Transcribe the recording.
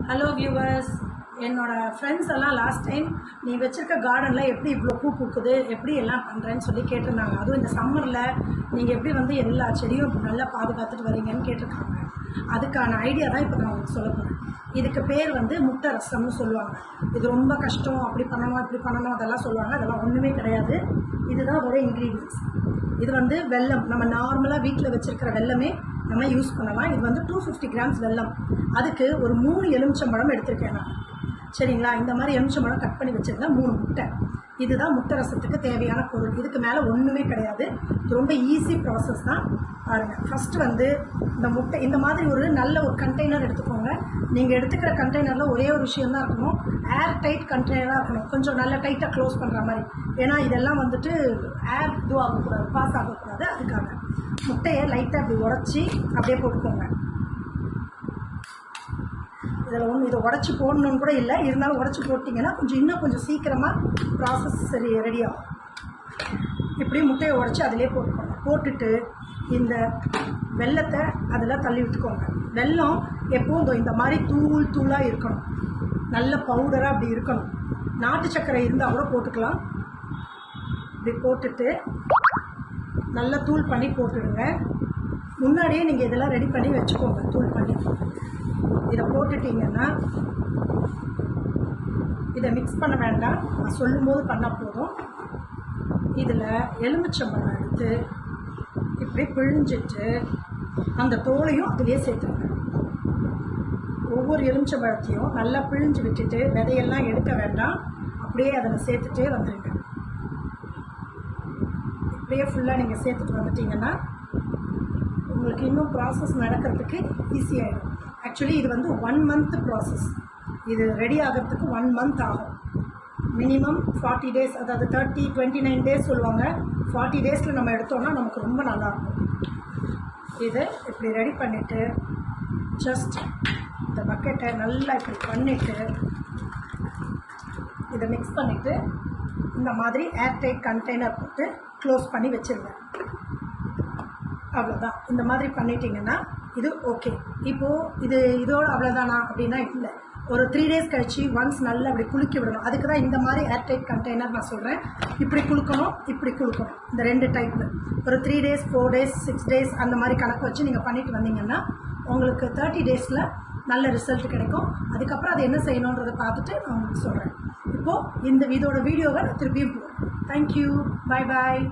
Hello viewers, என்னோடய friends எல்லாம் last time நீ வச்சுருக்க கார்டனில் எப்படி இவ்வளோ பூ பூக்குது, எப்படி எல்லாம் பண்ணுறேன்னு சொல்லி கேட்டிருந்தாங்க. அதுவும் இந்த சம்மரில் நீங்கள் எப்படி வந்து எல்லா செடியும் நல்லா பாதுகாத்துட்டு வரீங்கன்னு கேட்டிருக்காங்க. அதுக்கான ஐடியா தான் இப்போ நான் உங்களுக்கு சொல்ல போகிறேன். இதுக்கு பேர் வந்து முட்டை ரசம்னு சொல்லுவாங்க. இது ரொம்ப கஷ்டம், அப்படி பண்ணணும் இப்படி பண்ணணும் அதெல்லாம் சொல்லுவாங்க. அதெல்லாம் ஒன்றுமே கிடையாது. இதுதான் ஒரு இன்க்ரீடியன்ட்ஸ். இது வந்து வெல்லம், நம்ம நார்மலாக வீட்டில் வச்சுருக்கிற வெல்லமே நம்ம யூஸ் பண்ணலாம். இது வந்து 250 கிராம்ஸ் வெல்லம். அதுக்கு ஒரு 3 எலுமிச்சம்பழம் எடுத்திருக்கேன் நான். சரிங்களா? இந்த மாதிரி எலுமிச்சம்பழம் கட் பண்ணி வச்சுருந்தேன். 3 முட்டை. இதுதான் முட்டை ரசத்துக்கு தேவையான பொருள். இதுக்கு மேலே ஒன்றுமே கிடையாது. இது ரொம்ப ஈஸி ப்ராசஸ் தான். பாருங்கள், ஃபஸ்ட்டு வந்து இந்த முட்டை இந்த மாதிரி ஒரு நல்ல ஒரு கண்டெய்னர் எடுத்துக்கோங்க. நீங்கள் எடுத்துக்கிற கண்டெய்னரில் ஒரே ஒரு விஷயந்தான் இருக்கணும், ஏர் டைட் கண்டெய்னராக இருக்கணும். கொஞ்சம் நல்லா டைட்டாக க்ளோஸ் பண்ணுற மாதிரி. ஏன்னா இதெல்லாம் வந்துட்டு ஏர் இதுவாகக்கூடாது, பாஸ் ஆகக்கூடாது. அதுக்காக முட்டையை லைட்டாக அப்படி உடச்சி அப்படியே போட்டுக்கோங்க. இதில் இதை உடச்சி போடணுன்னு கூட இல்லை, இருந்தாலும் உடச்சி போட்டிங்கன்னா இன்னும் கொஞ்சம் சீக்கிரமாக ப்ராசஸ் ரெடி ஆகும். இப்படி முட்டையை உடச்சி அதிலே போட்டுக்கோங்க. போட்டுட்டு இந்த வெல்லத்தை அதில் தள்ளி விட்டுக்கோங்க. வெல்லம் எப்போதும் இந்த மாதிரி தூளாக இருக்கணும், நல்ல பவுடராக அப்படி இருக்கணும். நாட்டு சர்க்கரை இருந்தால் கூட போட்டுக்கலாம். இப்படி போட்டுட்டு நல்லா தூள் பண்ணி போட்டுடுங்க. முன்னாடியே நீங்கள் இதெல்லாம் ரெடி பண்ணி வச்சுக்கோங்க. தூள் பண்ணி இதை போட்டுட்டிங்கன்னா இதை மிக்ஸ் பண்ண வேண்டாம், நான் சொல்லும்போது பண்ணால் போதும். இதில் எலுமிச்சம்பழம் எடுத்து இப்படி பிழிஞ்சிட்டு அந்த தோலையும் அதிலே சேர்த்துருங்க. ஒவ்வொரு எலுமிச்சம்பழத்தையும் நல்லா பிழிஞ்சு விட்டுட்டு விதையெல்லாம் எடுக்க வேண்டாம், அப்படியே அதில் சேர்த்துட்டே வந்துடுங்க. இப்படியே ஃபுல்லாக நீங்கள் சேர்த்துட்டு வந்துட்டிங்கன்னா உங்களுக்கு இன்னும் ப்ராசஸ் நடக்கிறதுக்கு ஈஸியாகிடும். ஆக்சுவலி இது வந்து 1 மந்த் ப்ராசஸ். இது ரெடி ஆகிறதுக்கு 1 மந்த் ஆகும். மினிமம் 40 டேஸ், அதாவது 29 டேஸ் சொல்லுவாங்க. 40 டேஸில் நம்ம எடுத்தோம்னா நமக்கு ரொம்ப நல்லாயிருக்கும். இதை இப்படி ரெடி பண்ணிவிட்டு ஜஸ்ட் இந்த பக்கெட்டை நல்லா இப்படி பண்ணிவிட்டு இதை மிக்ஸ் பண்ணிவிட்டு இந்த மாதிரி ஏர்டைட் கண்டெய்னர் போட்டு க்ளோஸ் பண்ணி வச்சுருங்க. அவ்வளோதான். இந்த மாதிரி பண்ணிட்டீங்கன்னா இது ஓகே. இப்போது இதோடு அவ்வளோதானா அப்படின்னா இல்லை, ஒரு 3 டேஸ் கழிச்சு ஒன்ஸ் நல்லா அப்படி குலுக்கி விடணும். அதுக்கு தான் இந்த மாதிரி ஏர்டைட் கண்டெய்னர் நான் சொல்கிறேன். இப்படி குலுக்கணும், இப்படி குலுக்கணும். இந்த 2 டைப்பு. ஒரு 3 டேஸ் 4 டேஸ் 6 டேஸ் அந்த மாதிரி கணக்கு வச்சு நீங்கள் பண்ணிட்டு வந்தீங்கன்னா உங்களுக்கு 30 டேஸில் நல்ல ரிசல்ட் கிடைக்கும். அதுக்கப்புறம் அது என்ன செய்யணுன்றதை பார்த்துட்டு நான் உங்களுக்கு சொல்கிறேன். இப்போது இதோட வீடியோவை நான் திருப்பியும் போடுறேன். தேங்க்யூ, பாய் பாய்.